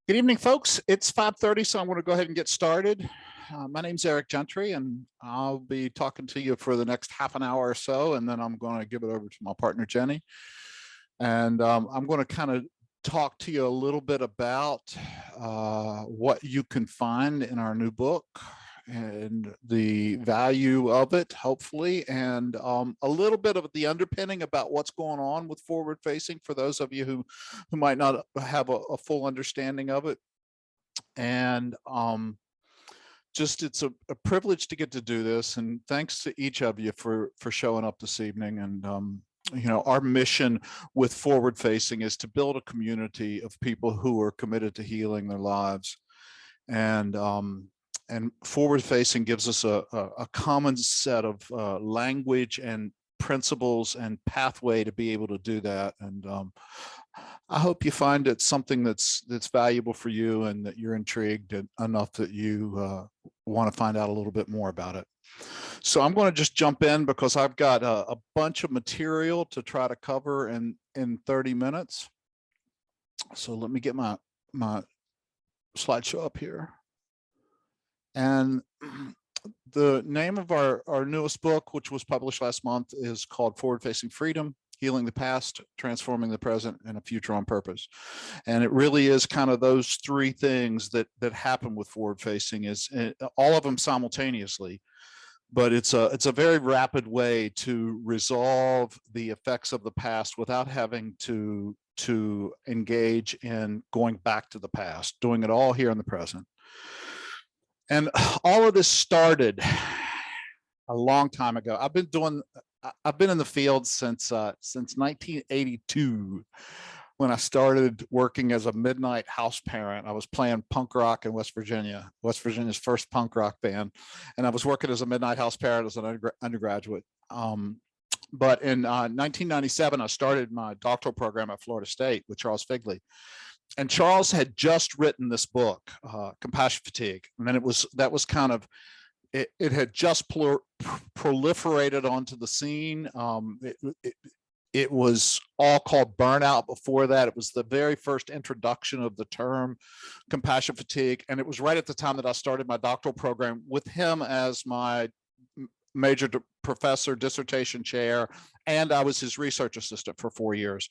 Good evening, folks. It's 5:30, so I'm going to go ahead and get started. My name's Eric Gentry, and I'll be talking to you for the next half an hour or so, and then I'm going to give it over to my partner, Jenny. And I'm going to kind of talk to you a little bit about what you can find in our new book and the value of it, hopefully, and a little bit of the underpinning about what's going on with forward facing for those of you who might not have a full understanding of it. And just it's a privilege to get to do this, and thanks to each of you for showing up this evening. And you know, our mission with forward facing is to build a community of people who are committed to healing their lives. And forward facing gives us a common set of language and principles and pathway to be able to do that. And I hope you find it something that's valuable for you, and that you're intrigued enough that you want to find out a little bit more about it. So I'm going to just jump in because I've got a bunch of material to try to cover in 30 minutes. So let me get my slideshow up here. And the name of our newest book, which was published last month, is called Forward Facing Freedom: Healing the Past, Transforming the Present, and a Future on Purpose. And it really is kind of those three things that happen with forward facing, is all of them simultaneously. But it's a very rapid way to resolve the effects of the past without having to engage in going back to the past, doing it all here in the present. And all of this started a long time ago. I've been in the field since 1982, when I started working as a midnight house parent. I was playing punk rock in West Virginia's first punk rock band, and I was working as a midnight house parent as an undergraduate. But in 1997, I started my doctoral program at Florida State with Charles Figley. And Charles had just written this book, Compassion Fatigue. And then that was kind of, it had just proliferated onto the scene. It was all called burnout before that. It was the very first introduction of the term compassion fatigue. And it was right at the time that I started my doctoral program with him as my major professor, dissertation chair, and I was his research assistant for 4 years.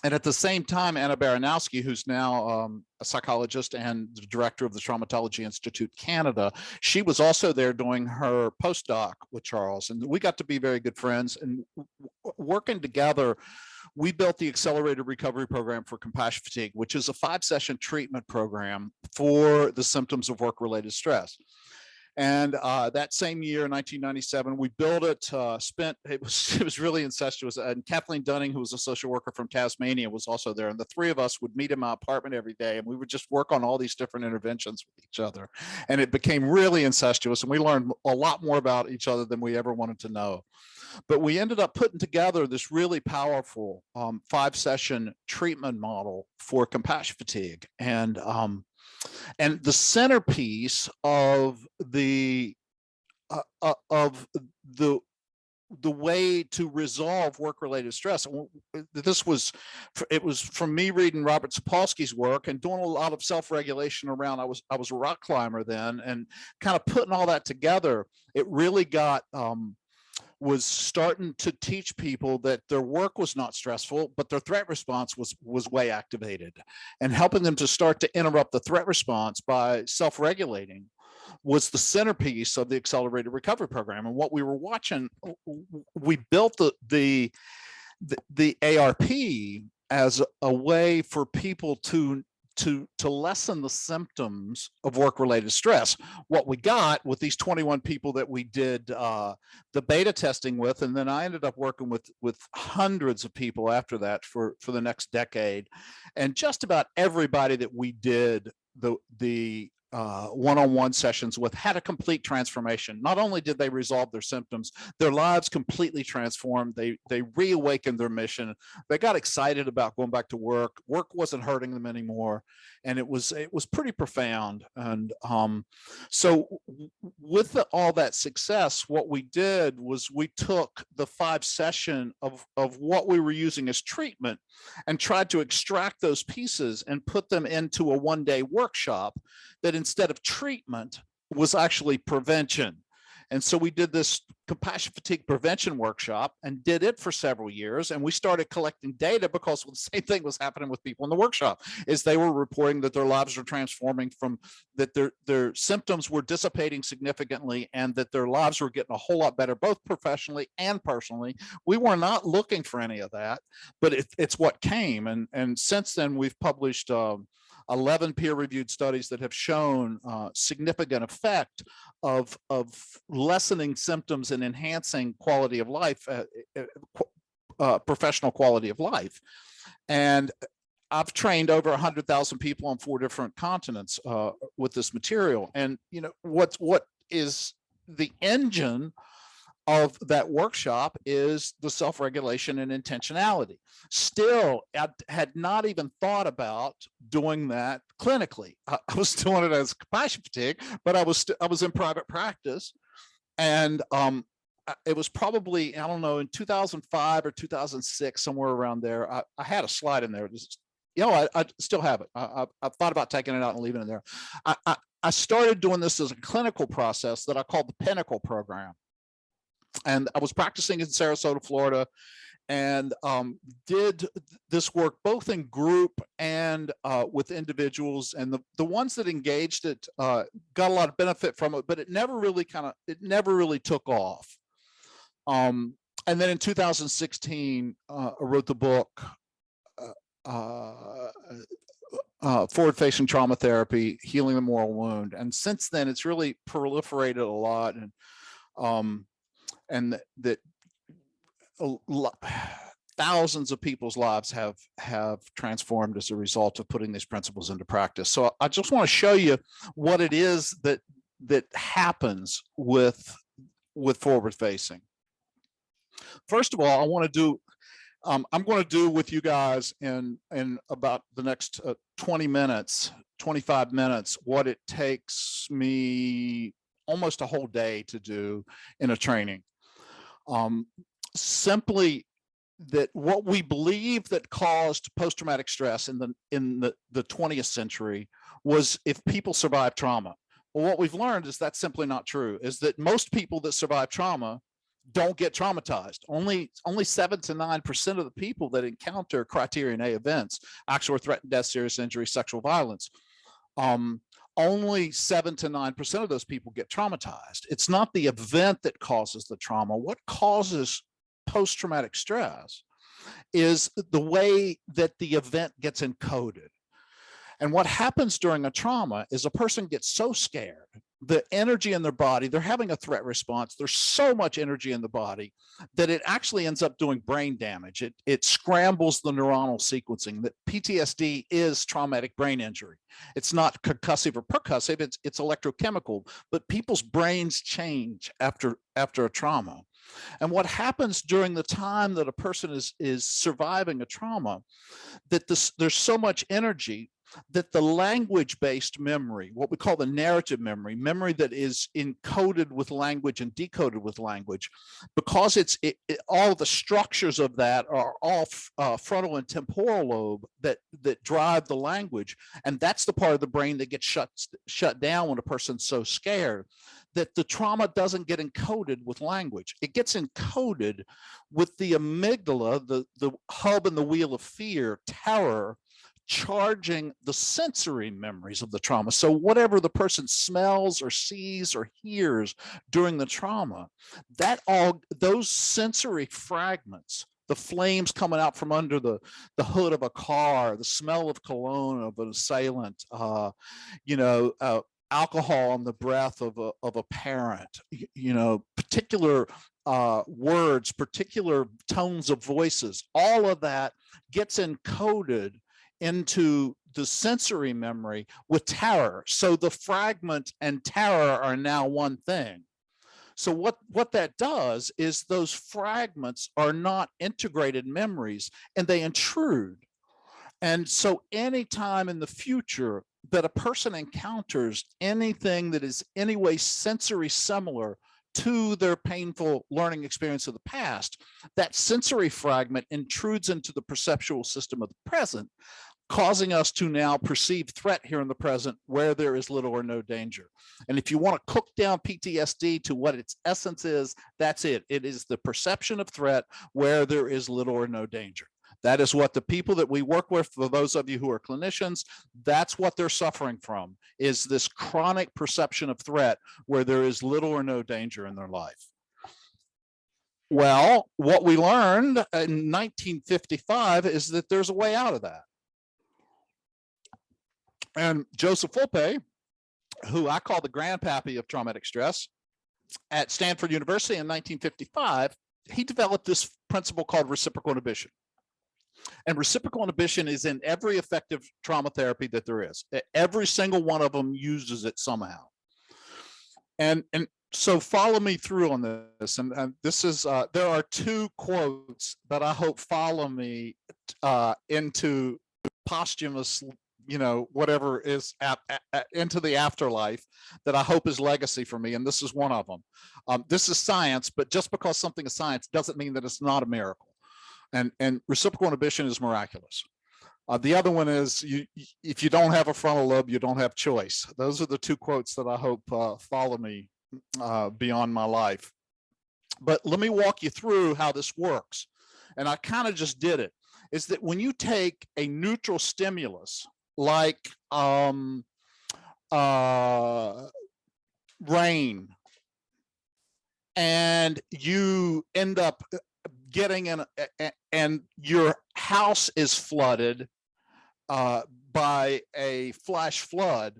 And at the same time, Anna Baranowski, who's now a psychologist and the director of the Traumatology Institute Canada, she was also there doing her postdoc with Charles. And we got to be very good friends. And working together, we built the Accelerated Recovery Program for Compassion Fatigue, which is a 5-session treatment program for the symptoms of work-related stress. And that same year, 1997, we built it. It was really incestuous. And Kathleen Dunning, who was a social worker from Tasmania, was also there. And the three of us would meet in my apartment every day, and we would just work on all these different interventions with each other. And it became really incestuous, and we learned a lot more about each other than we ever wanted to know. But we ended up putting together this really powerful 5-session treatment model for compassion fatigue. And the centerpiece of the way to resolve work-related stress. It was from me reading Robert Sapolsky's work and doing a lot of self-regulation around. I was a rock climber then, and kind of putting all that together. It really was starting to teach people that their work was not stressful, but their threat response was way activated, and helping them to start to interrupt the threat response by self-regulating was the centerpiece of the Accelerated Recovery Program. And what we were watching, we built the ARP as a way for people to lessen the symptoms of work-related stress. What we got with these 21 people that we did the beta testing with, and then I ended up working with hundreds of people after that for the next decade, and just about everybody that we did the one-on-one sessions with had a complete transformation. Not only did they resolve their symptoms, their lives completely transformed. They reawakened their mission. They got excited about going back to work. Work wasn't hurting them anymore, and it was pretty profound. And so with all that success, what we did was we took the 5-session of what we were using as treatment and tried to extract those pieces and put them into a one-day workshop that instead of treatment was actually prevention. And so we did this compassion fatigue prevention workshop and did it for several years. And we started collecting data because the same thing was happening with people in the workshop, is they were reporting that their lives were transforming, from that their symptoms were dissipating significantly, and that their lives were getting a whole lot better, both professionally and personally. We were not looking for any of that, but it's what came. And since then we've published 11 peer-reviewed studies that have shown significant effect of lessening symptoms and enhancing quality of life, professional quality of life. And I've trained over 100,000 people on 4 different continents with this material. And what is the engine of that workshop is the self-regulation and intentionality. Still, I had not even thought about doing that clinically. I was doing it as compassion fatigue, but I was in private practice, and it was probably, I don't know, in 2005 or 2006, somewhere around there. I had a slide in there. I still have it. I thought about taking it out and leaving it there. I started doing this as a clinical process that I called the Pinnacle Program. And I was practicing in Sarasota, Florida, and did this work both in group and with individuals. And the ones that engaged it got a lot of benefit from it, but it never really took off. And then in 2016, I wrote the book, Forward-Facing Trauma Therapy, Healing the Moral Wound. And since then, it's really proliferated a lot. And that thousands of people's lives have transformed as a result of putting these principles into practice. So I just want to show you what it is that happens with forward facing. First of all, I want to do, I'm going to do with you guys in about the next 20 minutes, 25 minutes, what it takes me almost a whole day to do in a training. Simply that what we believe that caused post-traumatic stress in the 20th century was if people survived trauma. Well, what we've learned is that's simply not true, is that most people that survive trauma don't get traumatized. Only 7 to 9% of the people that encounter criterion A events, actual or threatened death, serious injury, sexual violence, only 7 to 9% of those people get traumatized. It's not the event that causes the trauma. What causes post-traumatic stress is the way that the event gets encoded. And what happens during a trauma is a person gets so scared, the energy in their body, they're having a threat response, there's so much energy in the body that it actually ends up doing brain damage. It scrambles the neuronal sequencing. That PTSD is traumatic brain injury. It's not concussive or percussive, it's electrochemical, but people's brains change after a trauma. And what happens during the time that a person is surviving a trauma, that there's so much energy that the language-based memory, what we call the narrative memory that is encoded with language and decoded with language, because all the structures of that are all frontal and temporal lobe that drive the language, and that's the part of the brain that gets shut down when a person's so scared, that the trauma doesn't get encoded with language. It gets encoded with the amygdala, the hub and the wheel of fear, terror, charging the sensory memories of the trauma. So whatever the person smells or sees or hears during the trauma, those sensory fragments, the flames coming out from under the hood of a car, the smell of cologne of an assailant, alcohol on the breath of a parent, particular words, particular tones of voices, all of that gets encoded into the sensory memory with terror. So the fragment and terror are now one thing. So what that does is those fragments are not integrated memories, and they intrude. And so anytime in the future that a person encounters anything that is any way sensory similar to their painful learning experience of the past, that sensory fragment intrudes into the perceptual system of the present, causing us to now perceive threat here in the present where there is little or no danger. And if you want to cook down PTSD to what its essence is, that's it. It is the perception of threat where there is little or no danger. That is what the people that we work with, for those of you who are clinicians, that's what they're suffering from, is this chronic perception of threat where there is little or no danger in their life. Well, what we learned in 1955 is that there's a way out of that. And Joseph Volpe, who I call the grandpappy of traumatic stress, at Stanford University in 1955, he developed this principle called reciprocal inhibition. And reciprocal inhibition is in every effective trauma therapy that there is. Every single one of them uses it somehow. And so follow me through on this. And this is, there are two quotes that I hope follow me into posthumous, whatever is into the afterlife, that I hope is legacy for me. And this is one of them. This is science, but just because something is science doesn't mean that it's not a miracle. And reciprocal inhibition is miraculous. The other one is, if you don't have a frontal lobe, you don't have choice. Those are the two quotes that I hope follow me beyond my life. But let me walk you through how this works. And I kind of just did it. Is that when you take a neutral stimulus like rain, and you end up getting in, and your house is flooded by a flash flood,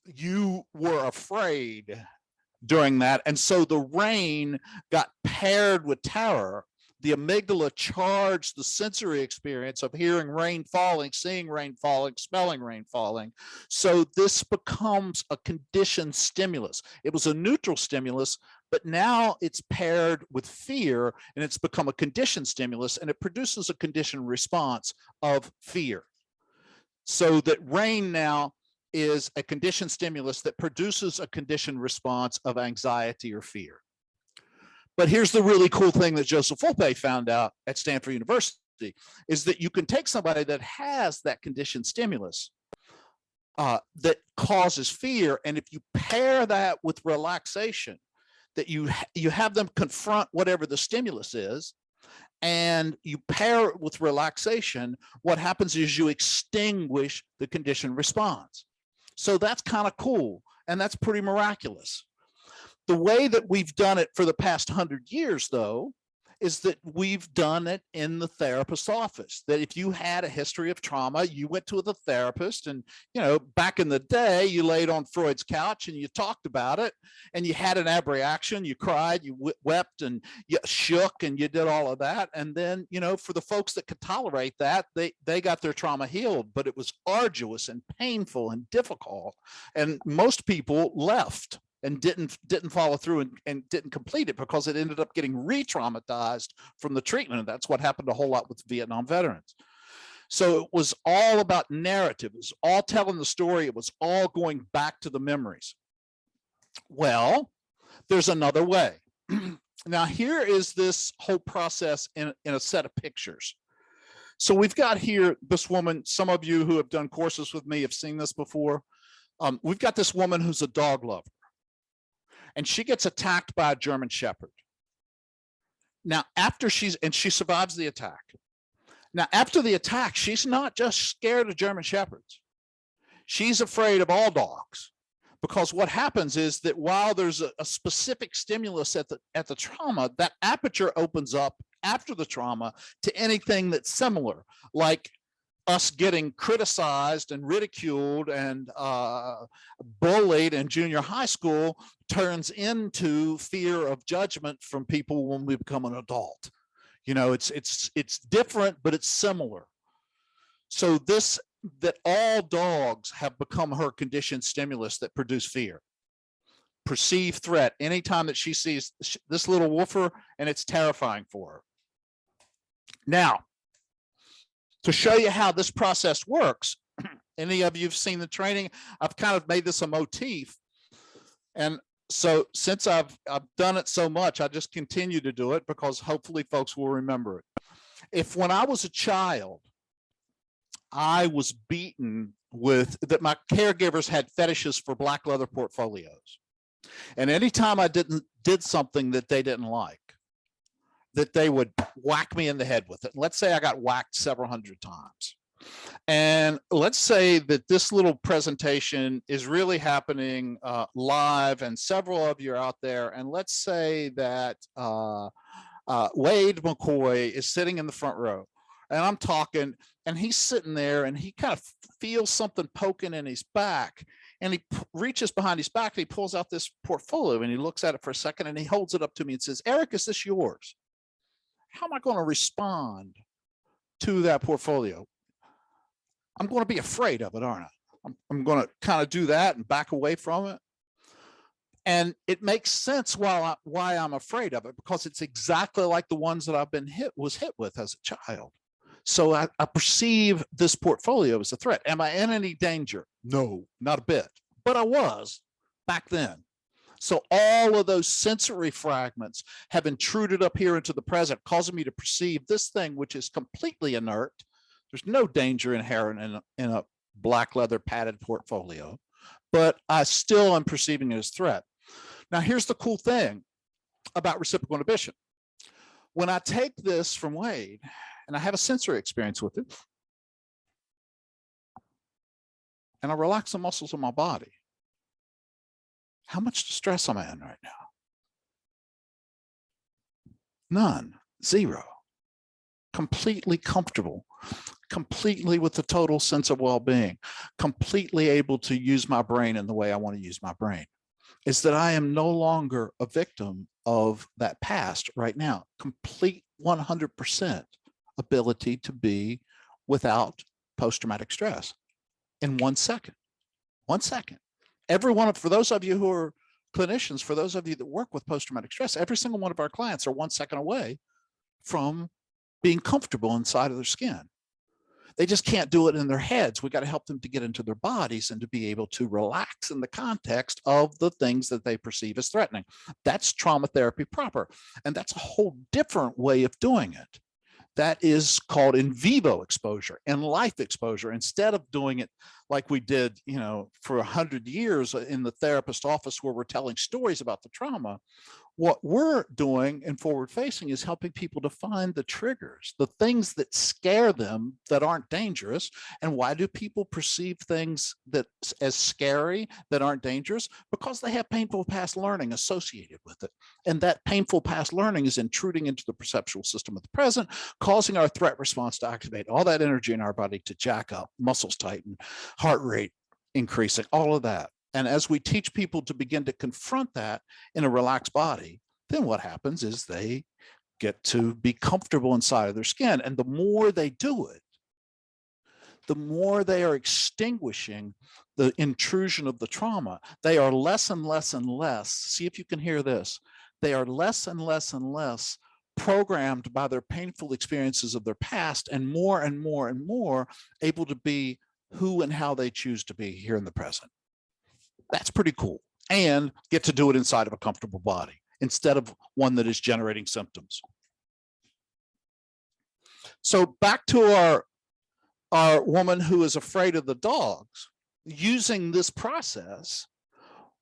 you were afraid during that. And so the rain got paired with terror. The amygdala charged the sensory experience of hearing rain falling, seeing rain falling, smelling rain falling. So this becomes a conditioned stimulus. It was a neutral stimulus, but now it's paired with fear, and it's become a conditioned stimulus, and it produces a conditioned response of fear. So that rain now is a conditioned stimulus that produces a conditioned response of anxiety or fear. But here's the really cool thing that Joseph Volpe found out at Stanford University, is that you can take somebody that has that conditioned stimulus that causes fear, and if you pair that with relaxation, that you have them confront whatever the stimulus is, and you pair it with relaxation, what happens is you extinguish the conditioned response. So that's kind of cool, and that's pretty miraculous. The way that we've done it for the past 100 years, though, is that we've done it in the therapist's office. That if you had a history of trauma, you went to the therapist, and, back in the day, you laid on Freud's couch and you talked about it, and you had an abreaction, you cried, you wept, and you shook, and you did all of that. And then, for the folks that could tolerate that, they got their trauma healed, but it was arduous and painful and difficult. And most people left and didn't follow through and didn't complete it, because it ended up getting re-traumatized from the treatment. And that's what happened a whole lot with Vietnam veterans. So it was all about narrative. It was all telling the story. It was all going back to the memories. Well, there's another way. Now, here is this whole process in a set of pictures. So we've got here this woman. Some of you who have done courses with me have seen this before. We've got this woman who's a dog lover, and she gets attacked by a German Shepherd. Now, she survives the attack. Now, after the attack, she's not just scared of German Shepherds. She's afraid of all dogs, because what happens is that while there's a specific stimulus at the trauma, that aperture opens up after the trauma to anything that's similar, like us getting criticized and ridiculed and bullied in junior high school turns into fear of judgment from people when we become an adult. It's different, but it's similar. So this that all dogs have become her conditioned stimulus that produce fear. Perceived threat anytime that she sees this little woofer, and it's terrifying for her. Now, to show you how this process works, any of you have seen the training, I've kind of made this a motif. And so since I've done it so much, I just continue to do it because hopefully folks will remember it. If when I was a child, I was beaten with that, my caregivers had fetishes for black leather portfolios. And anytime I did something that they didn't like, that they would whack me in the head with it. Let's say I got whacked several hundred times. And let's say that this little presentation is really happening live, and several of you are out there. And let's say that Wade McCoy is sitting in the front row, and I'm talking, and he's sitting there, and he kind of feels something poking in his back, and he reaches behind his back, and he pulls out this portfolio, and he looks at it for a second, and he holds it up to me and says, "Eric, is this yours?" How am I going to respond to that portfolio? I'm going to be afraid of it, aren't I? I'm going to kind of do that and back away from it. And it makes sense why I'm afraid of it, because it's exactly like the ones that I've been hit with as a child. So I perceive this portfolio as a threat. Am I in any danger? No, not a bit. But I was back then. So all of those sensory fragments have intruded up here into the present, causing me to perceive this thing, which is completely inert. There's no danger inherent in a black leather padded portfolio, but I still am perceiving it as threat. Now, here's the cool thing about reciprocal inhibition. When I take this from Wade and I have a sensory experience with it, and I relax the muscles of my body, how much distress am I in right now? None, zero. Completely comfortable, completely with a total sense of well-being, completely able to use my brain in the way I want to use my brain. Is that I am no longer a victim of that past right now. Complete 100% ability to be without post-traumatic stress in 1 second. 1 second. Every one of, for those of you who are clinicians, for those of you that work with post-traumatic stress, every single one of our clients are 1 second away from being comfortable inside of their skin. They just can't do it in their heads. We got to help them to get into their bodies and to be able to relax in the context of the things that they perceive as threatening. That's trauma therapy proper. And that's a whole different way of doing it. That is called in vivo exposure and life exposure. Instead of doing it like we did, for 100 years in the therapist office where we're telling stories about the trauma, what we're doing in forward facing is helping people to find the triggers, the things that scare them that aren't dangerous. And why do people perceive things that as scary that aren't dangerous? Because they have painful past learning associated with it. And that painful past learning is intruding into the perceptual system of the present, causing our threat response to activate all that energy in our body to jack up, muscles tighten, heart rate increasing, all of that. And as we teach people to begin to confront that in a relaxed body, then what happens is they get to be comfortable inside of their skin. And the more they do it, the more they are extinguishing the intrusion of the trauma. They are less and less and less, see if you can hear this, they are less and less and less programmed by their painful experiences of their past, and more and more and more able to be who and how they choose to be here in the present. That's pretty cool. And get to do it inside of a comfortable body instead of one that is generating symptoms. So back to our woman who is afraid of the dogs, using this process,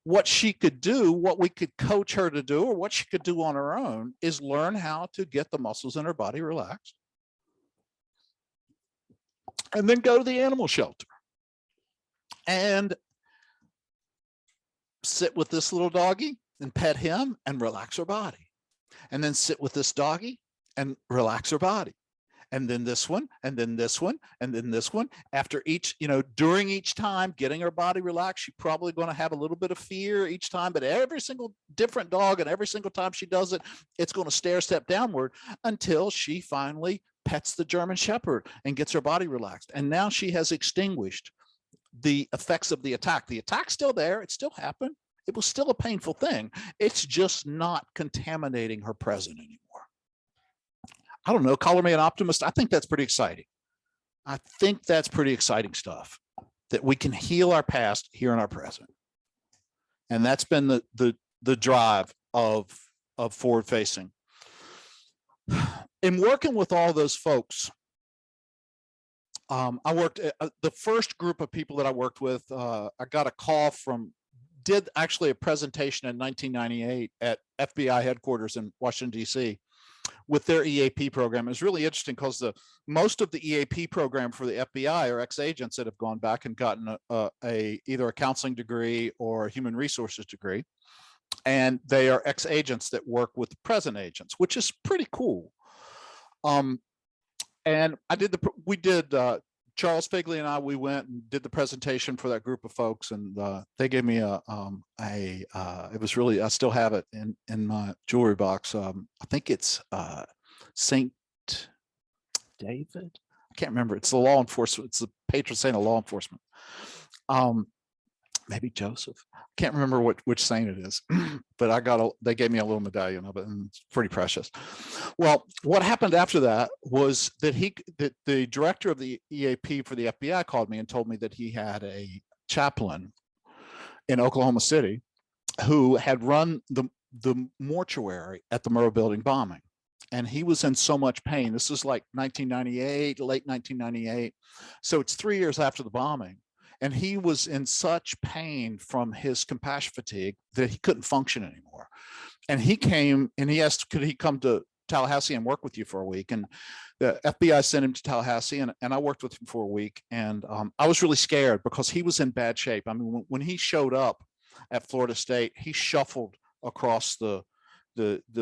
what she could do, what we could coach her to do, or what she could do on her own, is learn how to get the muscles in her body relaxed. And then go to the animal shelter and sit with this little doggy and pet him and relax her body. And then sit with this doggy and relax her body. And then this one, and then this one, and then this one. After each, during each time, getting her body relaxed, she's probably going to have a little bit of fear each time, but every single different dog, and every single time she does it, it's going to stair step downward until she finally pets the German Shepherd and gets her body relaxed. And now she has extinguished the effects of the attack. The attack's still there. It still happened. It was still a painful thing. It's just not contaminating her present anymore. I don't know, color me an optimist. I think that's pretty exciting. I think that's pretty exciting stuff, that we can heal our past here in our present. And that's been the drive of forward facing. In working with all those folks, I worked the first group of people that I worked with. I got a call from, did actually a presentation in 1998 at FBI headquarters in Washington, D.C. with their EAP program. It was really interesting because most of the EAP program for the FBI are ex-agents that have gone back and gotten either a counseling degree or a human resources degree. And they are ex-agents that work with present agents, which is pretty cool. And we did Charles Figley and I, we went and did the presentation for that group of folks, and they gave me it was really, I still have it in my jewelry box. I think it's Saint David. I can't remember. It's the law enforcement. It's the patron saint of law enforcement. Maybe Joseph. I can't remember which saint it is, but they gave me a little medallion of it, and it's pretty precious. Well, what happened after that was that the director of the EAP for the FBI called me and told me that he had a chaplain in Oklahoma City who had run the mortuary at the Murrah Building bombing. And he was in so much pain. This is like 1998, late 1998. So it's 3 years after the bombing. And he was in such pain from his compassion fatigue that he couldn't function anymore. And he came and he asked, could he come to Tallahassee and work with you for a week? And the FBI sent him to Tallahassee, and I worked with him for a week. And I was really scared because he was in bad shape. I mean, when he showed up at Florida State, he shuffled across the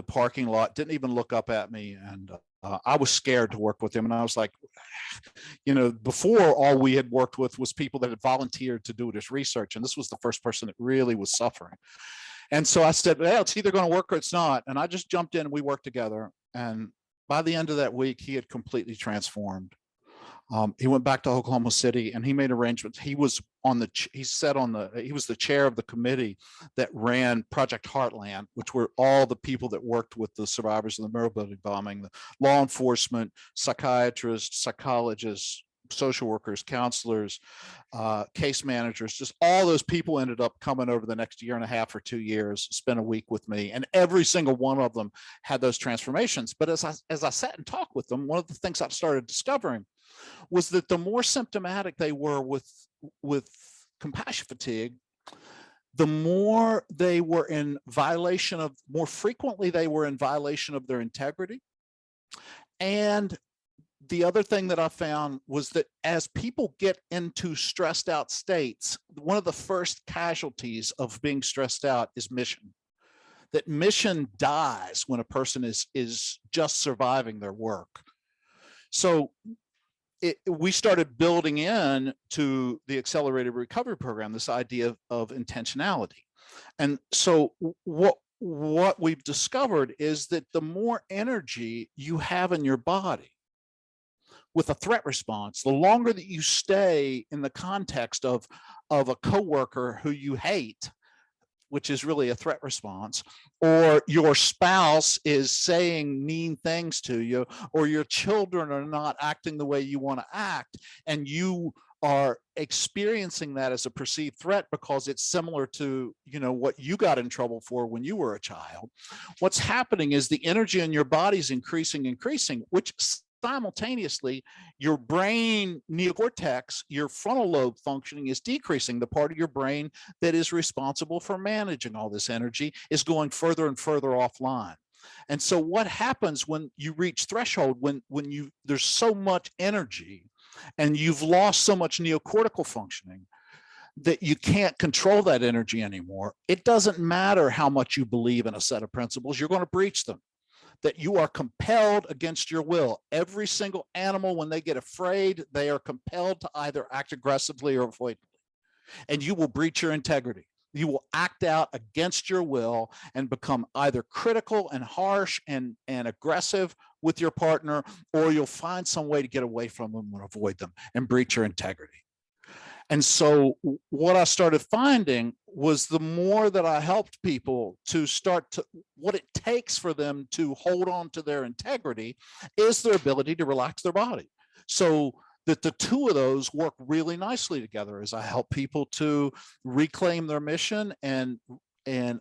parking lot, didn't even look up at me. And I was scared to work with him. And I was like, before, all we had worked with was people that had volunteered to do this research. And this was the first person that really was suffering. And so I said, well, it's either going to work or it's not. And I just jumped in and we worked together. And by the end of that week, he had completely transformed. He went back to Oklahoma City and he made arrangements. He was he was the chair of the committee that ran Project Heartland, which were all the people that worked with the survivors of the Murrah Building bombing, the law enforcement, psychiatrists, psychologists, social workers, counselors, case managers, just all those people ended up coming over the next year and a half or 2 years, spent a week with me, and every single one of them had those transformations. But as I sat and talked with them, one of the things I started discovering was that the more symptomatic they were with compassion fatigue, the more they were in violation of, more frequently they were in violation of their integrity. And the other thing that I found was that as people get into stressed out states, one of the first casualties of being stressed out is mission. That mission dies when a person is just surviving their work. So we started building in to the accelerated recovery program this idea of intentionality. And so what we've discovered is that the more energy you have in your body with a threat response, the longer that you stay in the context of a coworker who you hate, which is really a threat response, or your spouse is saying mean things to you, or your children are not acting the way you want to act, and you are experiencing that as a perceived threat because it's similar to, what you got in trouble for when you were a child. What's happening is the energy in your body is increasing, which simultaneously your brain neocortex, your frontal lobe functioning is decreasing. The part of your brain that is responsible for managing all this energy is going further and further offline. And so what happens when you reach threshold, when there's so much energy and you've lost so much neocortical functioning that you can't control that energy anymore, it doesn't matter how much you believe in a set of principles, you're going to breach them. That you are compelled against your will. Every single animal, when they get afraid, they are compelled to either act aggressively or avoidantly. And you will breach your integrity. You will act out against your will and become either critical and harsh and aggressive with your partner, or you'll find some way to get away from them and avoid them and breach your integrity. And so what I started finding was the more that I helped people to start to, what it takes for them to hold on to their integrity is their ability to relax their body. So that the two of those work really nicely together as I help people to reclaim their mission and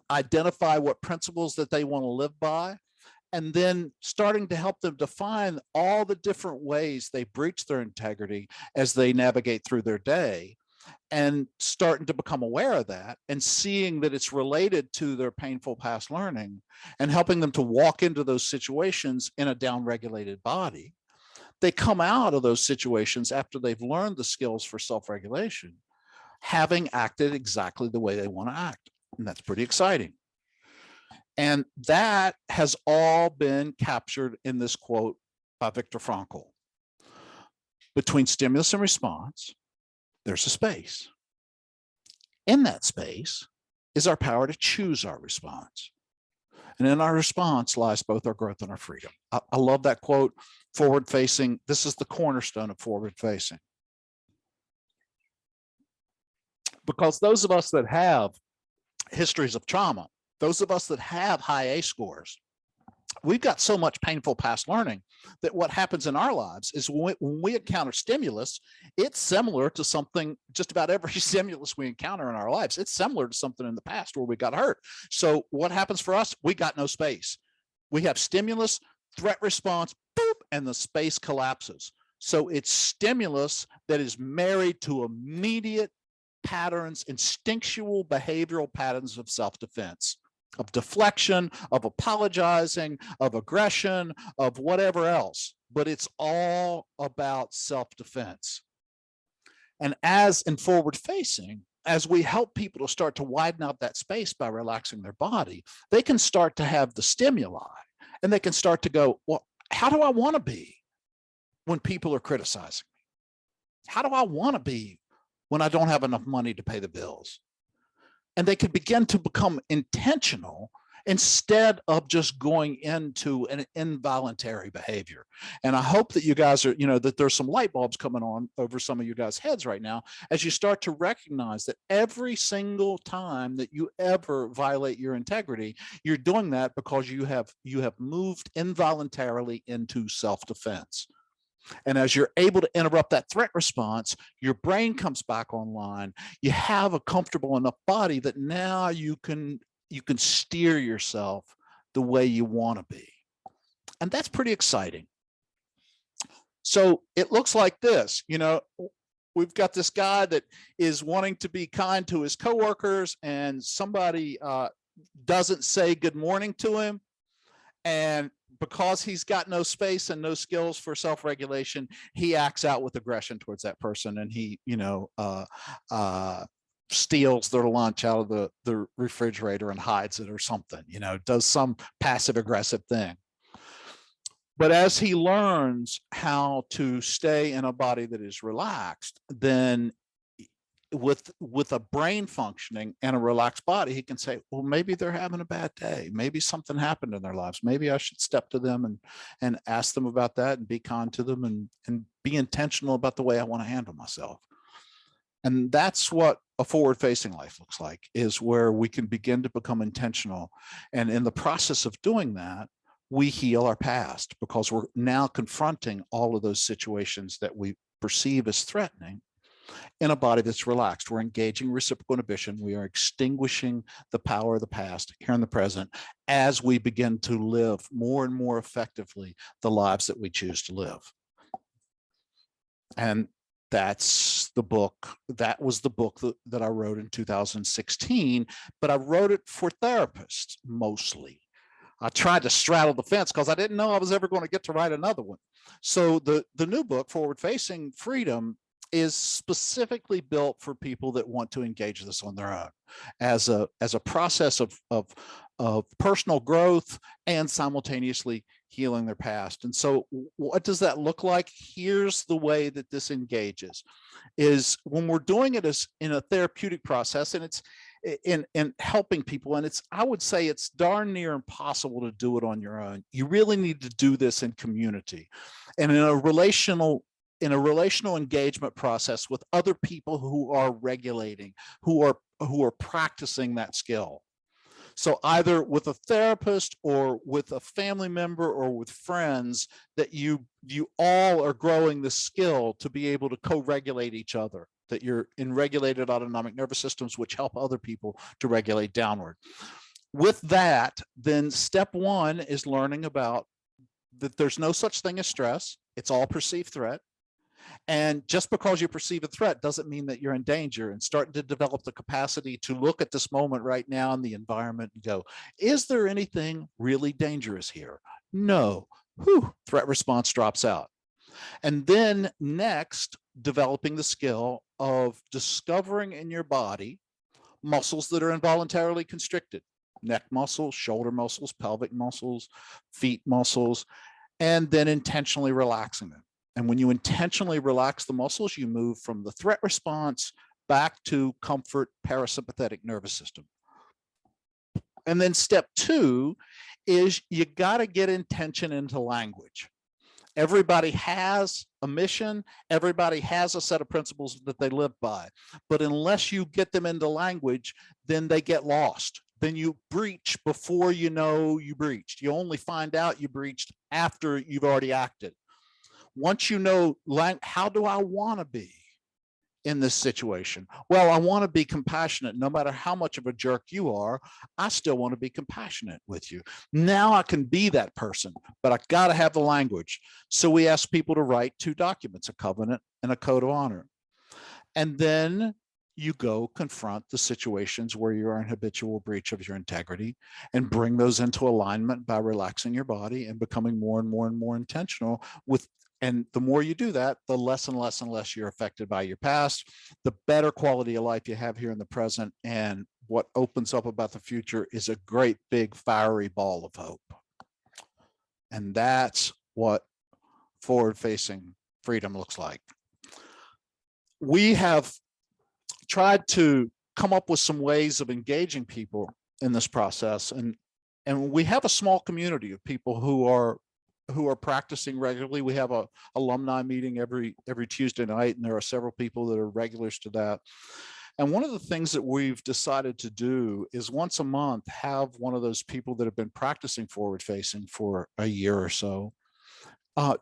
identify what principles that they want to live by, and then starting to help them define all the different ways they breach their integrity as they navigate through their day, and starting to become aware of that and seeing that it's related to their painful past learning, and helping them to walk into those situations in a downregulated body. They come out of those situations after they've learned the skills for self-regulation, having acted exactly the way they want to act. And that's pretty exciting. And that has all been captured in this quote by Viktor Frankl. Between stimulus and response, there's a space. In that space is our power to choose our response. And in our response lies both our growth and our freedom. I love that quote, forward facing. This is the cornerstone of forward facing. Because those of us that have histories of trauma, those of us that have high A scores, we've got so much painful past learning that what happens in our lives is when we encounter stimulus, it's similar to something, just about every stimulus we encounter in our lives, it's similar to something in the past where we got hurt. So what happens for us? We got no space. We have stimulus, threat response, boop, and the space collapses. So it's stimulus that is married to immediate patterns, instinctual behavioral patterns of self-defense, of deflection, of apologizing, of aggression, of whatever else. But it's all about self-defense. And as in forward facing, as we help people to start to widen out that space by relaxing their body, they can start to have the stimuli, and they can start to go, well, how do I want to be when people are criticizing me? How do I want to be when I don't have enough money to pay the bills? And they could begin to become intentional instead of just going into an involuntary behavior. And I hope that you guys are, that there's some light bulbs coming on over some of you guys' heads right now, as you start to recognize that every single time that you ever violate your integrity, you're doing that because you have moved involuntarily into self-defense. And as you're able to interrupt that threat response, your brain comes back online. You have a comfortable enough body that now you can steer yourself the way you want to be. And that's pretty exciting. So it looks like this, we've got this guy that is wanting to be kind to his coworkers, and somebody doesn't say good morning to him. And because he's got no space and no skills for self-regulation, he acts out with aggression towards that person, and he, steals their lunch out of the refrigerator and hides it or something, does some passive aggressive thing. But as he learns how to stay in a body that is relaxed, then with a brain functioning and a relaxed body, he can say, well, maybe they're having a bad day. Maybe something happened in their lives. Maybe I should step to them and ask them about that and be kind to them and be intentional about the way I want to handle myself. And that's what a forward-facing life looks like, is where we can begin to become intentional. And in the process of doing that, we heal our past, because we're now confronting all of those situations that we perceive as threatening in a body that's relaxed. We're engaging reciprocal inhibition. We are extinguishing the power of the past here in the present as we begin to live more and more effectively the lives that we choose to live. And that's the book. That was the book that I wrote in 2016, but I wrote it for therapists mostly. I tried to straddle the fence because I didn't know I was ever going to get to write another one. So the new book, Forward Facing Freedom, is specifically built for people that want to engage this on their own as a process of personal growth and simultaneously healing their past. And so what does that look like? Here's the way that this engages, is when we're doing it as in a therapeutic process, and in helping people. And I would say it's darn near impossible to do it on your own. You really need to do this in community and in a relational engagement process with other people who are regulating, who are practicing that skill. So either with a therapist or with a family member or with friends, that you all are growing the skill to be able to co-regulate each other, that you're in regulated autonomic nervous systems, which help other people to regulate downward. With that, then step one is learning about that there's no such thing as stress. It's all perceived threat. And just because you perceive a threat doesn't mean that you're in danger, and starting to develop the capacity to look at this moment right now in the environment and go, is there anything really dangerous here? No. Whew, threat response drops out. And then next, developing the skill of discovering in your body muscles that are involuntarily constricted, neck muscles, shoulder muscles, pelvic muscles, feet muscles, and then intentionally relaxing them. And when you intentionally relax the muscles, you move from the threat response back to comfort parasympathetic nervous system. And then step two is you got to get intention into language. Everybody has a mission. Everybody has a set of principles that they live by. But unless you get them into language, then they get lost. Then you breach before you know you breached. You only find out you breached after you've already acted. Once you know, how do I want to be in this situation? Well, I want to be compassionate. No matter how much of a jerk you are, I still want to be compassionate with you. Now I can be that person, but I got to have the language. So we ask people to write 2 documents, a covenant and a code of honor. And then you go confront the situations where you are in habitual breach of your integrity and bring those into alignment by relaxing your body and becoming more and more and more intentional with. And the more you do that, the less and less and less you're affected by your past, the better quality of life you have here in the present. And what opens up about the future is a great big fiery ball of hope. And that's what forward-facing freedom looks like. We have tried to come up with some ways of engaging people in this process. And we have a small community of people who are practicing regularly. We have a alumni meeting every Tuesday night, and there are several people that are regulars to that. And one of the things that we've decided to do is once a month have one of those people that have been practicing forward facing for a year or so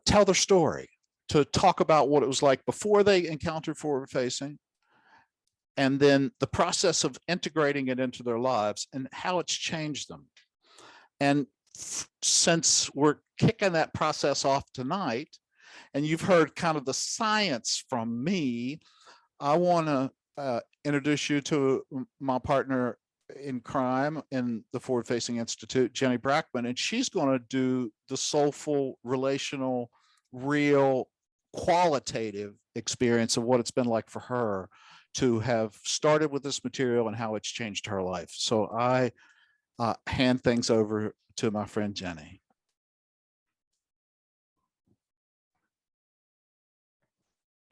tell their story, to talk about what it was like before they encountered forward facing, and then the process of integrating it into their lives and how it's changed them. And since we're kicking that process off tonight, and you've heard kind of the science from me, I want to introduce you to my partner in crime in the Forward Facing Institute, Jenny Brachman, and she's going to do the soulful, relational, real, qualitative experience of what it's been like for her to have started with this material and how it's changed her life. So I hand things over to my friend Jenny.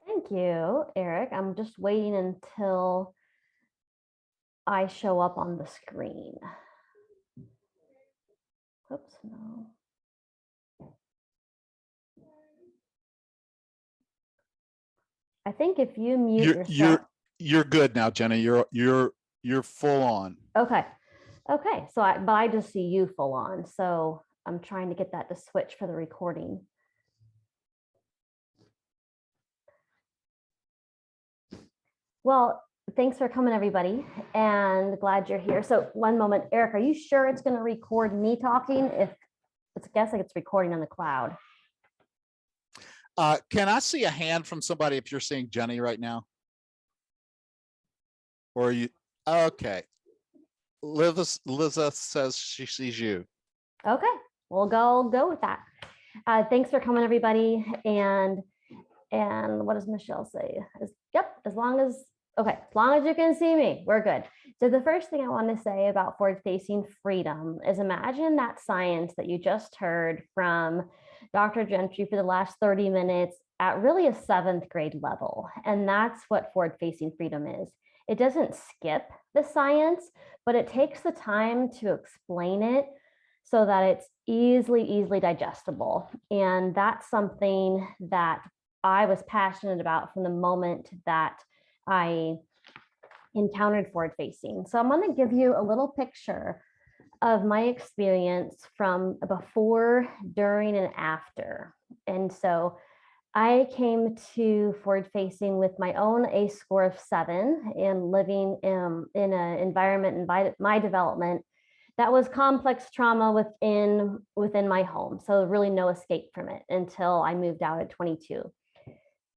Thank you, Eric. I'm just waiting until I show up on the screen. Oops, no. I think if you mute yourself. You're good now, Jenny. You're full on. Okay. Okay. So I just see you full on. So I'm trying to get that to switch for the recording. Well, thanks for coming, everybody, and glad you're here. So one moment, Eric, are you sure it's going to record me talking? If it's guessing it's recording on the cloud. Can I see a hand from somebody if you're seeing Jenny right now? Or are you? Okay. Liza says she sees you. Okay, we'll go with that. Thanks for coming, everybody. And what does Michelle say? Yep, as long as you can see me, we're good. So the first thing I want to say about forward-facing freedom is imagine that science that you just heard from Dr. Gentry for the last 30 minutes at really a 7th grade level. And that's what forward-facing freedom is. It doesn't skip the science, but it takes the time to explain it so that it's easily digestible. And that's something that I was passionate about from the moment that I encountered forward facing. So I'm going to give you a little picture of my experience from before, during, and after. And so I came to forward facing with my own ACE score of 7 and living in an environment in my development that was complex trauma within my home. So really no escape from it until I moved out at 22.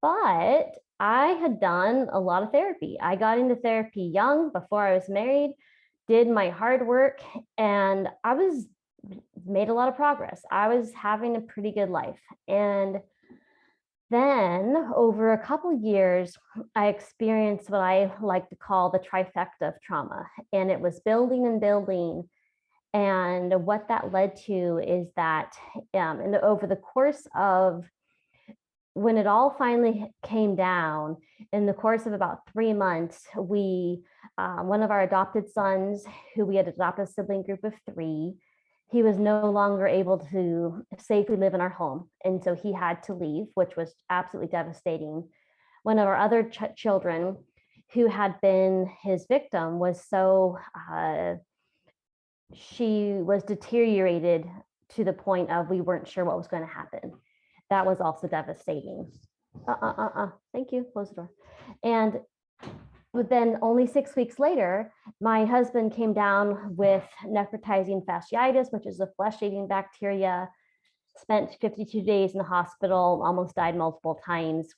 But I had done a lot of therapy. I got into therapy young before I was married, did my hard work, and I was made a lot of progress. I was having a pretty good life. And then over a couple of years, I experienced what I like to call the trifecta of trauma. And it was building and building. And what that led to is that over the course of when it all finally came down, in the course of about 3 months, one of our adopted sons, who we had adopted a sibling group of 3, he was no longer able to safely live in our home. And so he had to leave, which was absolutely devastating. One of our other children, who had been his victim, was she was deteriorated to the point of we weren't sure what was going to happen. That was also devastating. Thank you. Close the door. And but then only 6 weeks later, my husband came down with necrotizing fasciitis, which is a flesh-eating bacteria, spent 52 days in the hospital, almost died multiple times.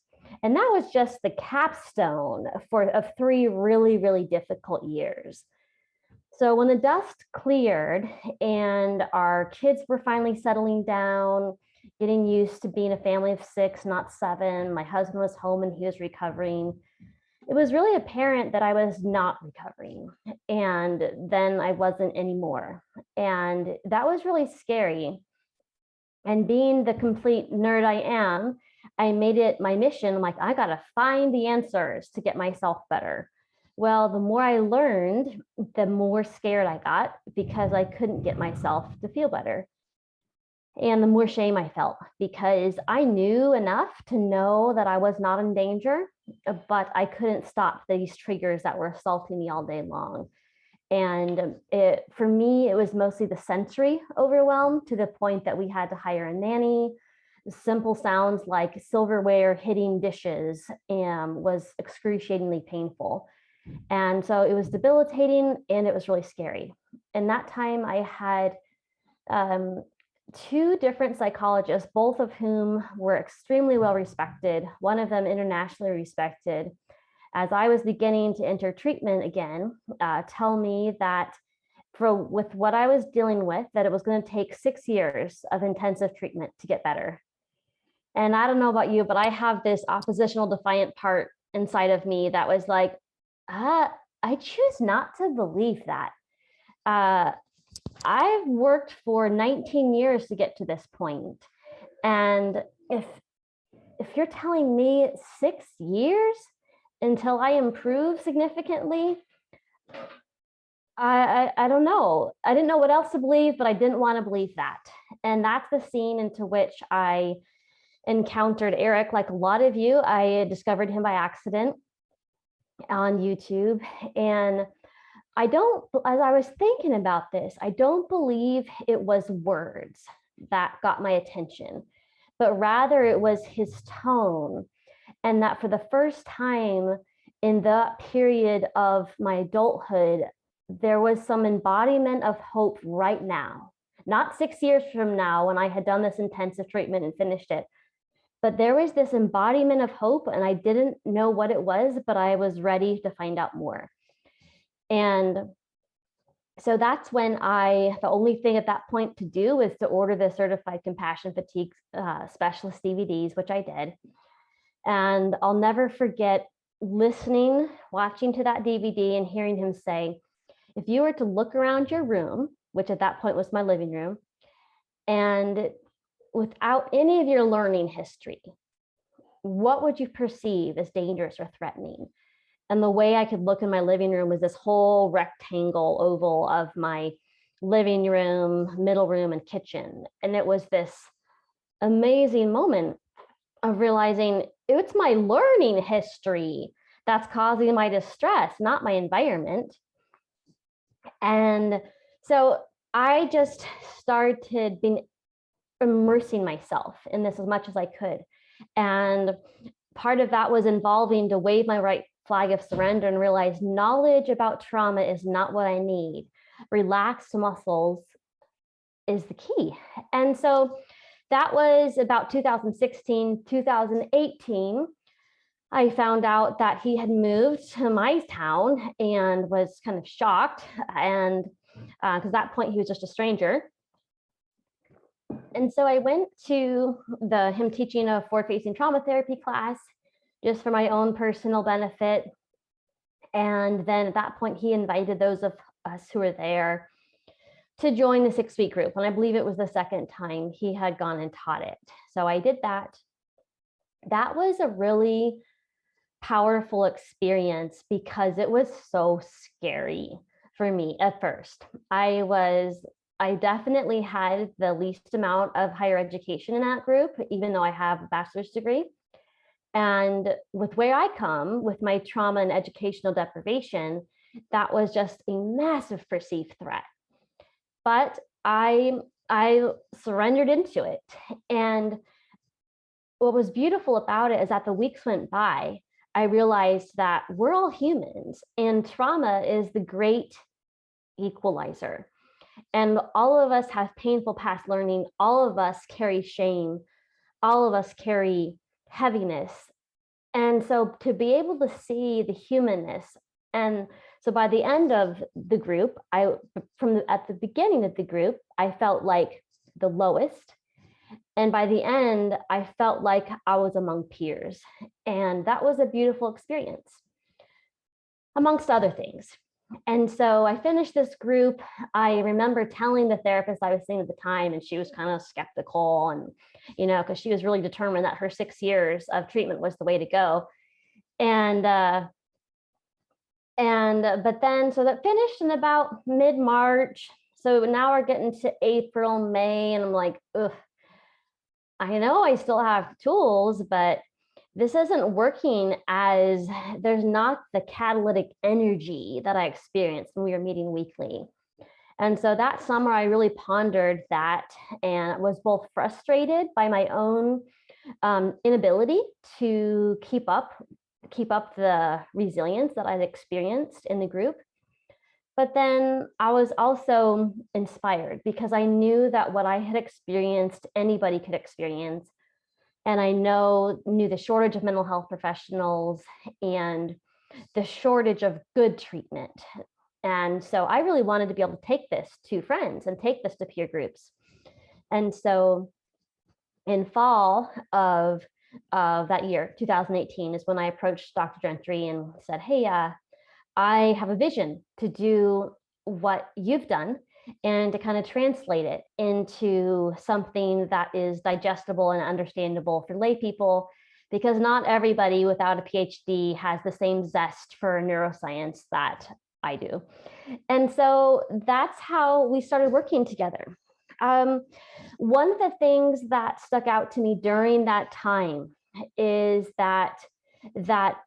And that was just the capstone of 3 really difficult years. So when the dust cleared and our kids were finally settling down, getting used to being a family of 6, not 7, my husband was home and he was recovering, it was really apparent that I was not recovering. And then I wasn't anymore. And that was really scary. And being the complete nerd I am, I made it my mission, like, I got to find the answers to get myself better. Well, the more I learned, the more scared I got because I couldn't get myself to feel better. And the more shame I felt because I knew enough to know that I was not in danger, but I couldn't stop these triggers that were assaulting me all day long. And for me, it was mostly the sensory overwhelm, to the point that we had to hire a nanny. Simple sounds like silverware hitting dishes was excruciatingly painful. And so it was debilitating and it was really scary. And that time I had 2 different psychologists, both of whom were extremely well respected, one of them internationally respected, as I was beginning to enter treatment again, tell me that with what I was dealing with, that it was going to take 6 years of intensive treatment to get better. And I don't know about you, but I have this oppositional defiant part inside of me that was like, I choose not to believe that. I've worked for 19 years to get to this point. And if you're telling me 6 years until I improve significantly, I don't know. I didn't know what else to believe, but I didn't want to believe that. And that's the scene into which I encountered Eric. Like a lot of you, I discovered him by accident on YouTube. And as I was thinking about this, I don't believe it was words that got my attention, but rather it was his tone. And that for the first time in the period of my adulthood, there was some embodiment of hope right now, not 6 years from now when I had done this intensive treatment and finished it, but there was this embodiment of hope, and I didn't know what it was, but I was ready to find out more. And so that's when the only thing at that point to do was to order the Certified Compassion Fatigue Specialist DVDs, which I did. And I'll never forget watching to that DVD and hearing him say, if you were to look around your room, which at that point was my living room, and without any of your learning history, what would you perceive as dangerous or threatening? And the way I could look in my living room was this whole rectangle oval of my living room, middle room, and kitchen. And it was this amazing moment of realizing it's my learning history that's causing my distress, not my environment. And so I just started immersing myself in this as much as I could. And part of that was involving to wave my right flag of surrender and realize knowledge about trauma is not what I need. Relaxed muscles is the key. And so that was about 2016, 2018. I found out that he had moved to my town and was kind of shocked. And because at that point he was just a stranger. And so I went to him teaching a forward-facing trauma therapy class just for my own personal benefit. And then at that point, he invited those of us who were there to join the 6-week group. And I believe it was the second time he had gone and taught it. So I did that. That was a really powerful experience because it was so scary for me at first. I definitely had the least amount of higher education in that group, even though I have a bachelor's degree. And with where I come, with my trauma and educational deprivation, that was just a massive perceived threat. But I surrendered into it. And what was beautiful about it is that the weeks went by, I realized that we're all humans and trauma is the great equalizer. And all of us have painful past learning. All of us carry shame. All of us carry heaviness. And so to be able to see the humanness, and so by the end of the group, at the beginning of the group, I felt like the lowest. And by the end, I felt like I was among peers. And that was a beautiful experience, amongst other things. And so I finished this group. I remember telling the therapist I was seeing at the time, and she was kind of skeptical, and, because she was really determined that her 6 years of treatment was the way to go. But then, so that finished in about mid-March. So now we're getting to April, May, and I'm like, ugh, I know I still have tools, but this isn't working, as there's not the catalytic energy that I experienced when we were meeting weekly. And so that summer, I really pondered that and was both frustrated by my own inability to keep up the resilience that I'd experienced in the group. But then I was also inspired because I knew that what I had experienced, anybody could experience. And I knew the shortage of mental health professionals and the shortage of good treatment. And so I really wanted to be able to take this to friends and take this to peer groups. And so in fall of that year, 2018, is when I approached Dr. Gentry and said, hey, I have a vision to do what you've done and to kind of translate it into something that is digestible and understandable for lay people, because not everybody without a PhD has the same zest for neuroscience that I do. And so that's how we started working together. One of the things that stuck out to me during that time is that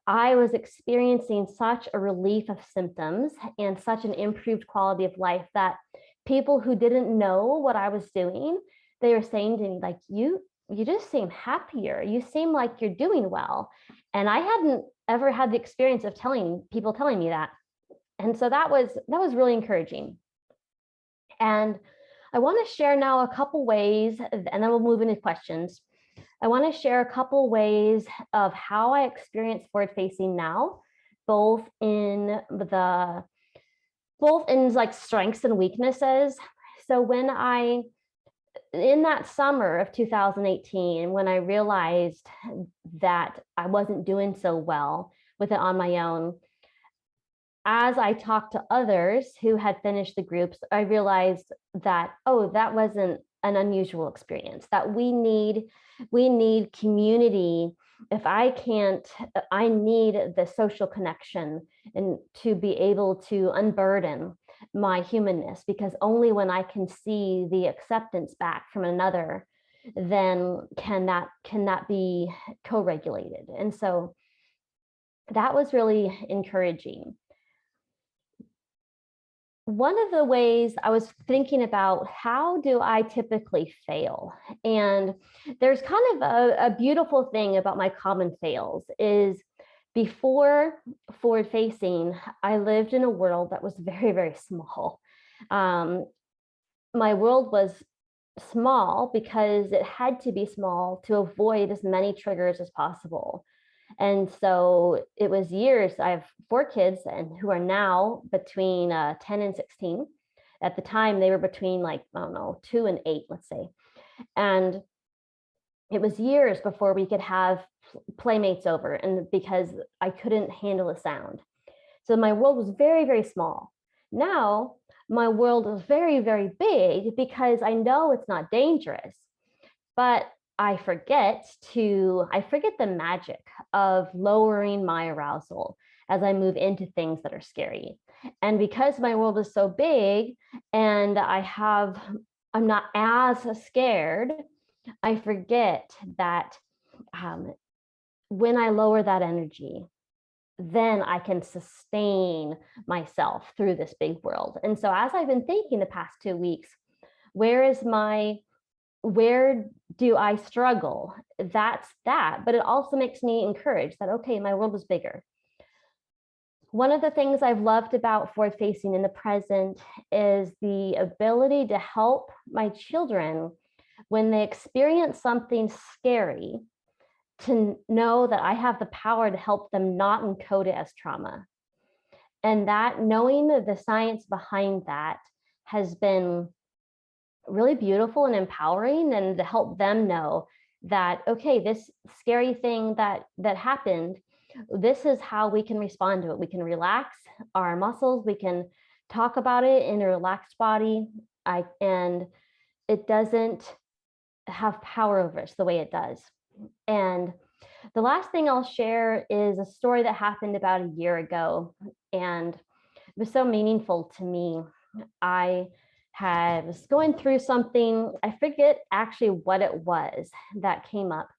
I was experiencing such a relief of symptoms and such an improved quality of life that people who didn't know what I was doing, they were saying to me, like, you just seem happier. You seem like you're doing well. And I hadn't ever had the experience of people telling me that. And so that was really encouraging. And I want to share now a couple ways, and then we'll move into questions. I want to share a couple ways of how I experience forward facing now, both in like strengths and weaknesses. So in that summer of 2018, when I realized that I wasn't doing so well with it on my own, as I talked to others who had finished the groups, I realized that, that wasn't an unusual experience, that we need community. If I can't, I need the social connection and to be able to unburden my humanness, because only when I can see the acceptance back from another, then can that be co-regulated. And so that was really encouraging. One of the ways I was thinking about, how do I typically fail? And there's kind of a beautiful thing about my common fails is, before forward facing, I lived in a world that was very, very small. My world was small because it had to be small to avoid as many triggers as possible. And so it was years. I have 4 kids, and who are now between 10 and 16. At the time, they were between, like, I don't know, 2 and 8, let's say. And it was years before we could have playmates over, and because I couldn't handle the sound. So my world was very, very small. Now my world is very, very big because I know it's not dangerous, but I forget the magic of lowering my arousal as I move into things that are scary. And because my world is so big and I'm not as scared, I forget that when I lower that energy, then I can sustain myself through this big world. And so as I've been thinking the past 2 weeks, where do I struggle? That's that. But it also makes me encouraged that, okay, my world is bigger. One of the things I've loved about forward facing in the present is the ability to help my children when they experience something scary, to know that I have the power to help them not encode it as trauma. And that, knowing the science behind that, has been really beautiful and empowering, and to help them know that, okay, this scary thing that happened, this is how we can respond to it. We can relax our muscles, we can talk about it in a relaxed body, and it doesn't have power over us the way it does. And the last thing I'll share is a story that happened about a year ago, and it was so meaningful to me. I was going through something, I forget actually what it was that came up,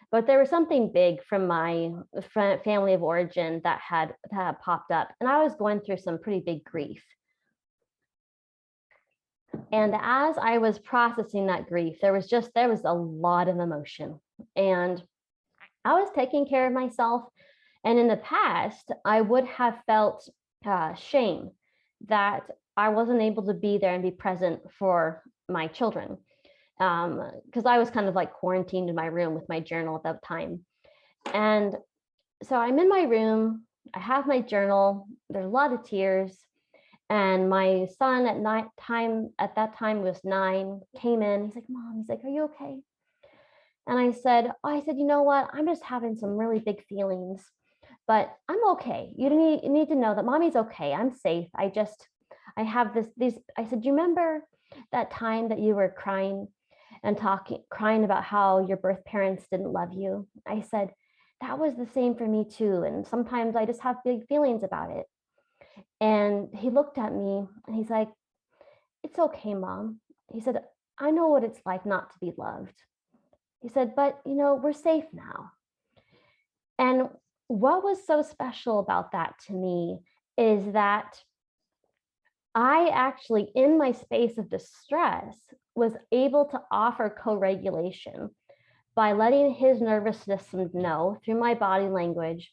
but there was something big from my family of origin that had popped up, and I was going through some pretty big grief. And as I was processing that grief, there was a lot of emotion, and I was taking care of myself. And in the past, I would have felt shame that I wasn't able to be there and be present for my children, because I was kind of like quarantined in my room with my journal at that time. And so I'm in my room, I have my journal, there's a lot of tears. And my son at that time was 9, came in, he's like, Mom, he's like, are you okay? And I said, you know what? I'm just having some really big feelings, but I'm okay. You need to know that Mommy's okay. I'm safe. I have these. I said, you remember that time that you were crying about how your birth parents didn't love you? I said, that was the same for me too. And sometimes I just have big feelings about it. And he looked at me and he's like, it's okay, Mom. He said, I know what it's like not to be loved. He said, but we're safe now. And what was so special about that to me is that I actually, in my space of distress, was able to offer co-regulation by letting his nervous system know through my body language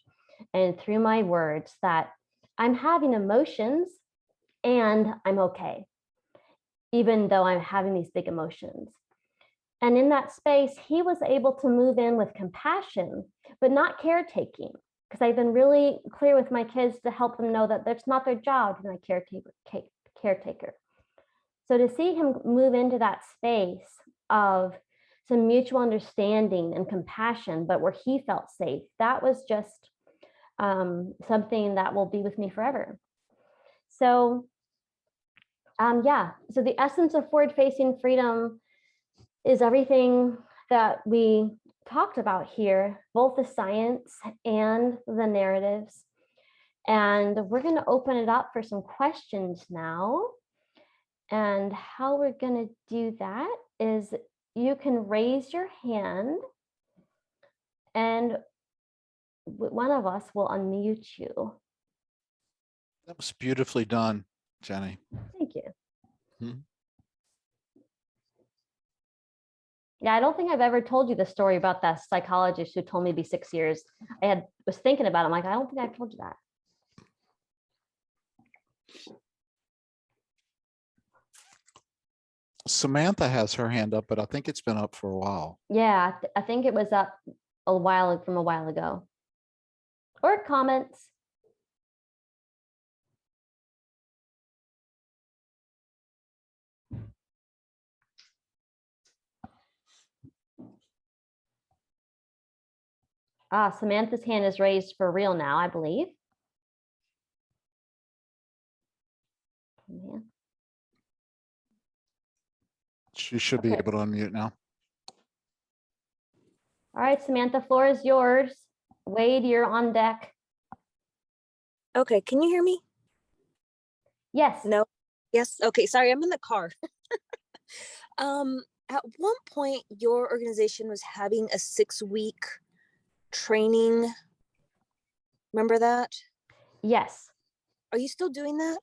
and through my words that I'm having emotions and I'm okay, even though I'm having these big emotions. And in that space, he was able to move in with compassion, but not caretaking, because I've been really clear with my kids to help them know that that's not their job to be my caretaker. So to see him move into that space of some mutual understanding and compassion, but where he felt safe, that was just something that will be with me forever. So so the essence of forward-facing freedom is everything that we talked about here, both the science and the narratives. And we're going to open it up for some questions now. And how we're going to do that is you can raise your hand and one of us will unmute you. That was beautifully done, Jenny. Thank you. Yeah, I don't think I've ever told you the story about that psychologist who told me to be 6 years. Was thinking about it. I'm like, I don't think I've told you that. Samantha has her hand up, but I think it's been up for a while. Yeah, I think it was up a while ago. Or comments. Samantha's hand is raised for real now, I believe. Yeah. She should be able to unmute now. All right, Samantha, floor is yours. Wade, you're on deck. Okay, can you hear me? Yes. No? Yes? Okay, sorry, I'm in the car. At one point, your organization was having a 6-week training. Remember that? Yes. Are you still doing that?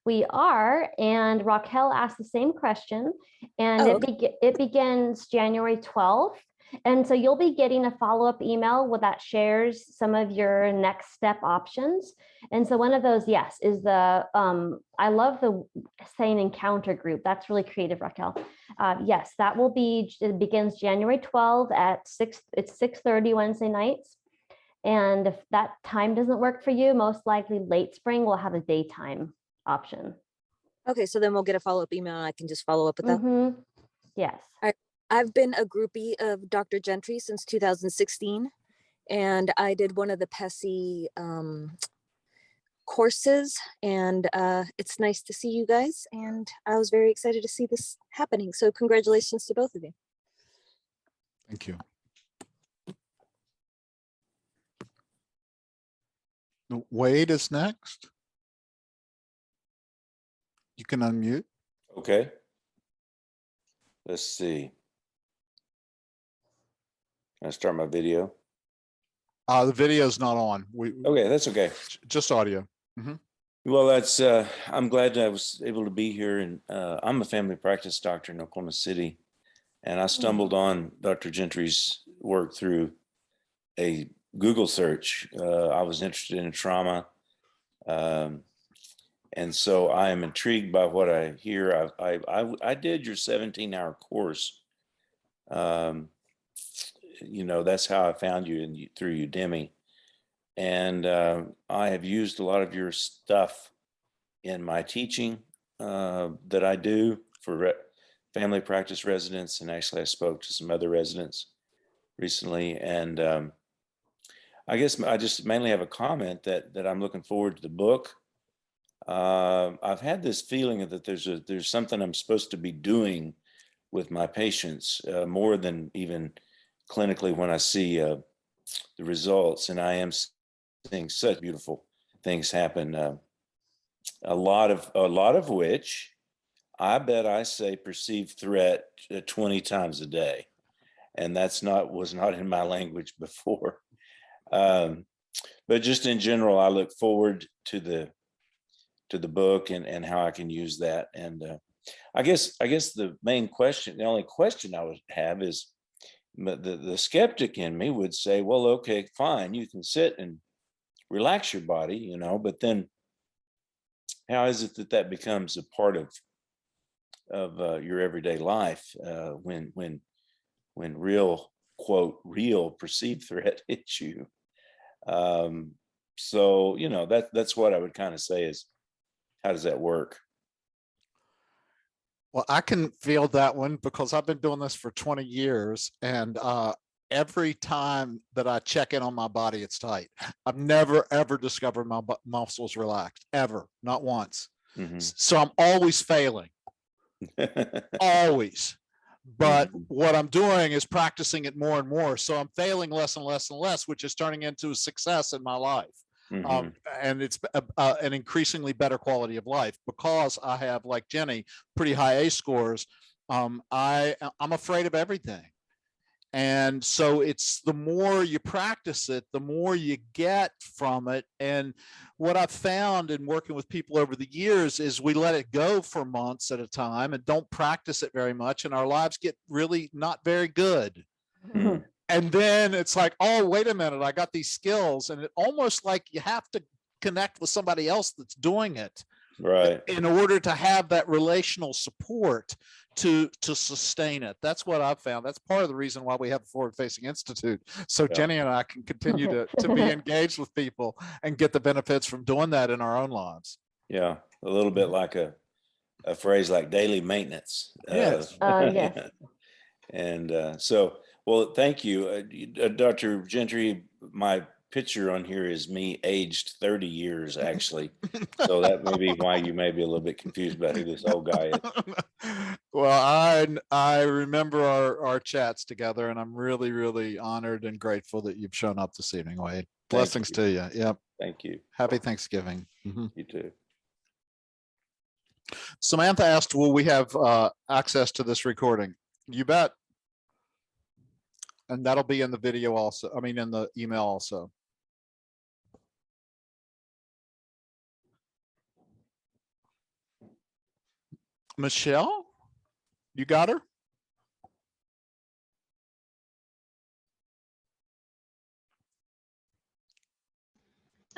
We are, and Raquel asked the same question, and it begins January 12th. And so you'll be getting a follow-up email that shares some of your next step options. And so one of those, yes, is the, I love the saying encounter group. That's really creative, Raquel. Yes, that will be, it begins January 12th at 6:30 Wednesday nights. And if that time doesn't work for you, most likely late spring, we'll have a daytime option. Okay, so then we'll get a follow-up email and I can just follow up with that. Yes. I've been a groupie of Dr. Gentry since 2016, and I did one of the PESI courses, and it's nice to see you guys, and I was very excited to see this happening. So congratulations to both of you. Thank you. Wade is next. You can unmute. Okay. Let's see. Can I start my video? The video is not on. Okay, that's okay. Just audio. Well, that's I'm glad I was able to be here, and I'm a family practice doctor in Oklahoma City, and I stumbled on Dr. Gentry's work through a Google search. I was interested in trauma, and so I am intrigued by what I hear. I did your 17-hour course. You know, that's how I found you through Udemy. And I have used a lot of your stuff in my teaching that I do for family practice residents. And actually, I spoke to some other residents recently. And I guess I just mainly have a comment that I'm looking forward to the book. I've had this feeling that there's something I'm supposed to be doing with my patients more than even clinically when I see the results, and I am seeing such beautiful things happen. A lot of which I bet I say perceived threat 20 times a day, and was not in my language before. But just in general, I look forward to the book and how I can use that. And I guess the only question I would have is, the skeptic in me would say, well, okay, fine, you can sit and relax your body, you know, but then how is it that becomes a part of your everyday life when real, quote, real perceived threat hits you? So, you know, that's what I would kind of say is, how does that work? Well, I can feel that one because I've been doing this for 20 years, and every time that I check in on my body, it's tight. I've never, ever discovered my muscles relaxed, ever, not once. So I'm always failing, always. but what I'm doing is practicing it more and more. So I'm failing less and less and less, which is turning into a success in my life. And it's an increasingly better quality of life because I have, like Jenny, pretty high A scores. I'm afraid of everything. And so it's the more you practice it, the more you get from it. And what I've found in working with people over the years is we let it go for months at a time and don't practice it very much. And our lives get really not very good. And then it's like, oh, wait a minute, I got these skills. And it almost like you have to connect with somebody else that's doing it. Right. In order to have that relational support to sustain it. That's what I've found. That's part of the reason why we have a Forward-Facing Institute. So Jenny and I can continue to be engaged with people and get the benefits from doing that in our own lives. Yeah. A little bit like a phrase like daily maintenance. Yes. Yes. And so, well, thank you. Dr. Gentry, my picture on here is me aged 30 years, actually. So that may be why you may be a little bit confused about who this old guy is. Well, I remember our chats together, and I'm really, really honored and grateful that you've shown up this evening, Wade. Blessings to you. Yep. Thank you. Happy Thanksgiving. You too. Samantha asked, will we have access to this recording? You bet. And that'll be in the video also. I mean, in the email also. Michelle, you got her?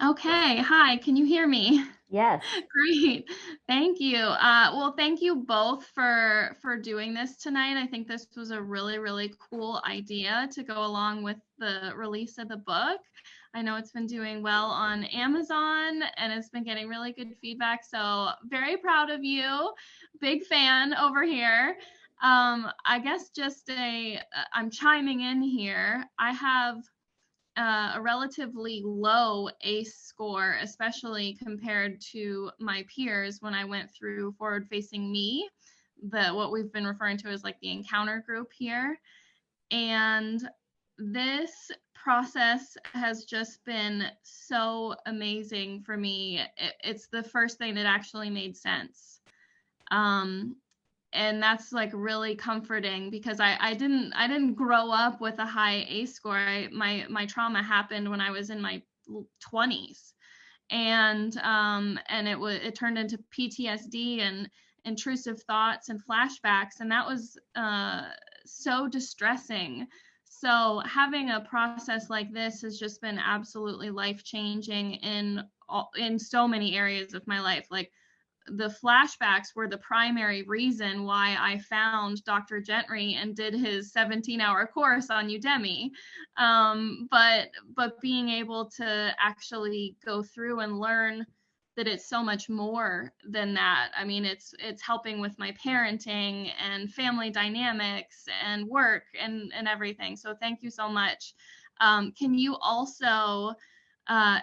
Okay, hi, can you hear me? Yes. Great, thank you. Well, thank you both for doing this tonight. I think this was a really, really cool idea to go along with the release of the book. I know it's been doing well on Amazon and it's been getting really good feedback. So very proud of you. Big fan over here. I guess just I'm chiming in here. I have a relatively low ACE score, especially compared to my peers when I went through Forward Facing Me, what we've been referring to as like the encounter group here. And this process has just been so amazing for me. It's the first thing that actually made sense. And that's like really comforting because I didn't grow up with a high ACE score. My trauma happened when I was in my 20s, and it turned into PTSD and intrusive thoughts and flashbacks, and that was so distressing. So having a process like this has just been absolutely life-changing in so many areas of my life. Like, the flashbacks were the primary reason why I found Dr. Gentry and did his 17-hour course on Udemy. But being able to actually go through and learn that it's so much more than that. I mean, it's helping with my parenting and family dynamics and work and everything. So thank you so much. Can you also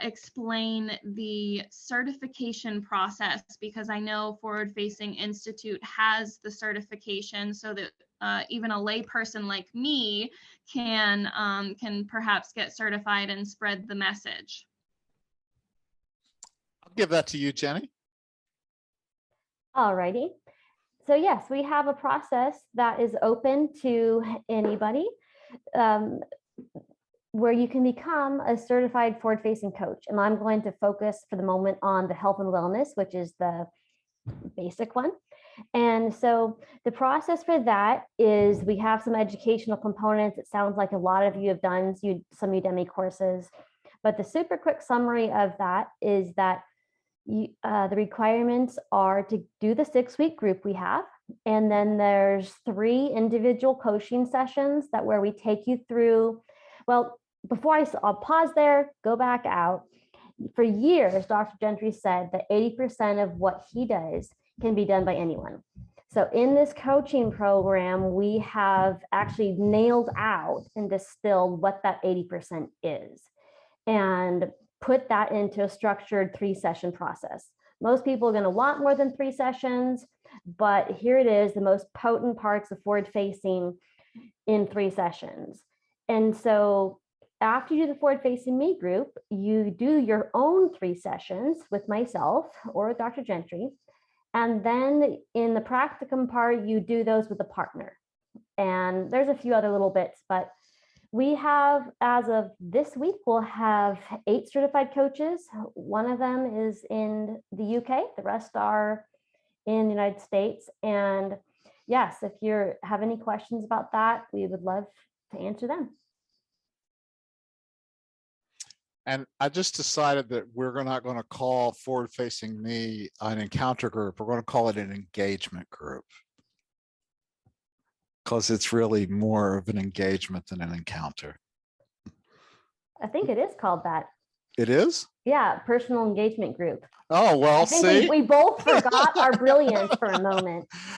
explain the certification process, because I know Forward Facing Institute has the certification so that even a lay person like me can perhaps get certified and spread the message. I'll give that to you, Jenny. All righty. So yes, we have a process that is open to anybody, where you can become a certified forward-facing coach. And I'm going to focus for the moment on the health and wellness, which is the basic one. And so the process for that is we have some educational components. It sounds like a lot of you have done some Udemy courses, but the super quick summary of that is that the requirements are to do the 6-week group we have. And then there's 3 individual coaching sessions where we take you through, well, before I'll pause there, go back out. For years, Dr. Gentry said that 80% of what he does can be done by anyone. So in this coaching program, we have actually nailed out and distilled what that 80% is and put that into a structured 3-session process. Most people are going to want more than 3 sessions, but here it is, the most potent parts of forward facing in 3 sessions. And so after you do the forward facing me group, you do your own 3 sessions with myself or with Dr. Gentry. And then in the practicum part, you do those with a partner. And there's a few other little bits, but we have, as of this week, we'll have 8 certified coaches. One of them is in the UK. The rest are in the United States. And yes, if you have any questions about that, we would love to answer them. And I just decided that we're not going to call forward facing me an encounter group. We're going to call it an engagement group, because it's really more of an engagement than an encounter. I think it is called that. It is? Yeah, personal engagement group. Oh, well, I think see? we both forgot our brilliance for a moment.